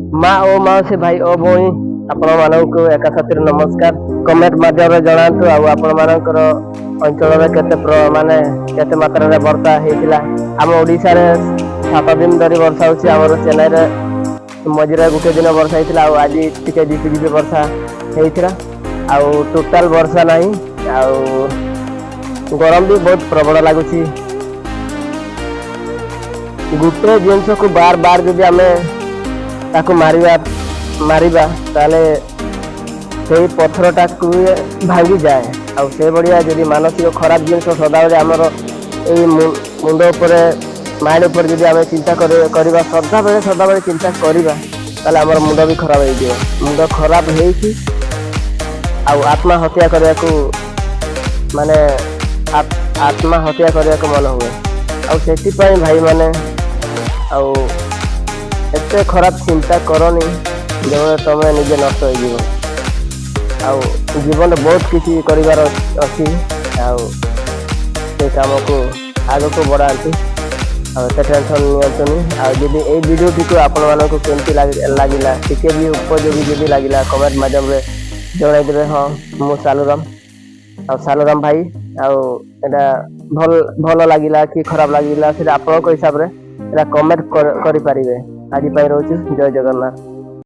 ମା ଓ ମାଉସୀ ଭାଇ ଓ ଭଉଣୀ ଆପଣମାନଙ୍କୁ ଏକା ସାଥିରେ ନମସ୍କାର। କମେଣ୍ଟ ମାଧ୍ୟମରେ ଜଣାନ୍ତୁ ଆଉ ଆପଣମାନଙ୍କର ଅଞ୍ଚଳରେ କେତେ ମାତ୍ରାରେ ବର୍ଷା ହେଇଥିଲା। ଆମ ଓଡ଼ିଶାରେ 7 ଦିନ ଧରି ବର୍ଷା ହେଉଛି। ଆମର ଚେନ୍ନାଇରେ ମଝିରେ ଗୋଟେ ଦିନ ବର୍ଷା ହେଇଥିଲା ଆଉ ଆଜି ଟିକେ ଝିପିଝିପି ବର୍ଷା ହେଇଥିଲା ଆଉ ଟୋଟାଲ ବର୍ଷା ନାହିଁ ଆଉ ଗରମ ବି ବହୁତ ପ୍ରବଳ ଲାଗୁଛି। ଗୋଟେ ଜିନିଷକୁ ବାର ବାର ଯଦି ଆମେ ତାକୁ ମାରିବା ତାହେଲେ ସେଇ ପଥରଟାକୁ ଭାଙ୍ଗିଯାଏ। ଆଉ ସେଭଳିଆ ଯଦି ମାନସିକ ଖରାପ ଜିନିଷ ସଦାବେଳେ ଆମର ଏଇ ମୁଣ୍ଡ ଉପରେ ମାଇଣ୍ଡ ଉପରେ ଯଦି ଆମେ ଚିନ୍ତା କରିବା ସଦାବେଳେ ଚିନ୍ତା କରିବା ତାହେଲେ ଆମର ମୁଣ୍ଡ ବି ଖରାପ ହେଇଯିବ। ମୁଣ୍ଡ ଖରାପ ହେଇକି ଆଉ ଆତ୍ମହତ୍ୟା କରିବାକୁ ମନ ହୁଏ। ଆଉ ସେଥିପାଇଁ ଭାଇମାନେ ଆଉ ଏତେ ଖରାପ ଚିନ୍ତା କରନି ଯେବେଳେ ତମେ ନିଜେ ନଷ୍ଟ ହେଇଯିବ। ଆଉ ଜୀବନରେ ବହୁତ କିଛି କରିବାର ଅଛି ଆଉ ସେ କାମକୁ ଆଗକୁ ବଢ଼ାନ୍ତୁ ଆଉ ଏତେ ଟେନସନ୍ ନିଅନ୍ତୁନି। ଆଉ ଯଦି ଏଇ ଭିଡ଼ିଓଟିକୁ ଆପଣମାନଙ୍କୁ କେମିତି ଲାଗିଲା ଟିକେ ବି ଉପଯୋଗୀ ଯଦି ଲାଗିଲା କମେଣ୍ଟ ମାଧ୍ୟମରେ ଜଣାଇଦେବେ। ହଁ ମୁଁ ସାଲୁରାମ ଭାଇ ଆଉ ଏଇଟା ଭଲ ଲାଗିଲା କି ଖରାପ ଲାଗିଲା ସେଟା ଆପଣଙ୍କ ହିସାବରେ ଏଟା କମେଣ୍ଟ କରିପାରିବେ। ଆଜି ପାଇଁ ରହୁଛି, ଜୟ ଜଗନ୍ନାଥ।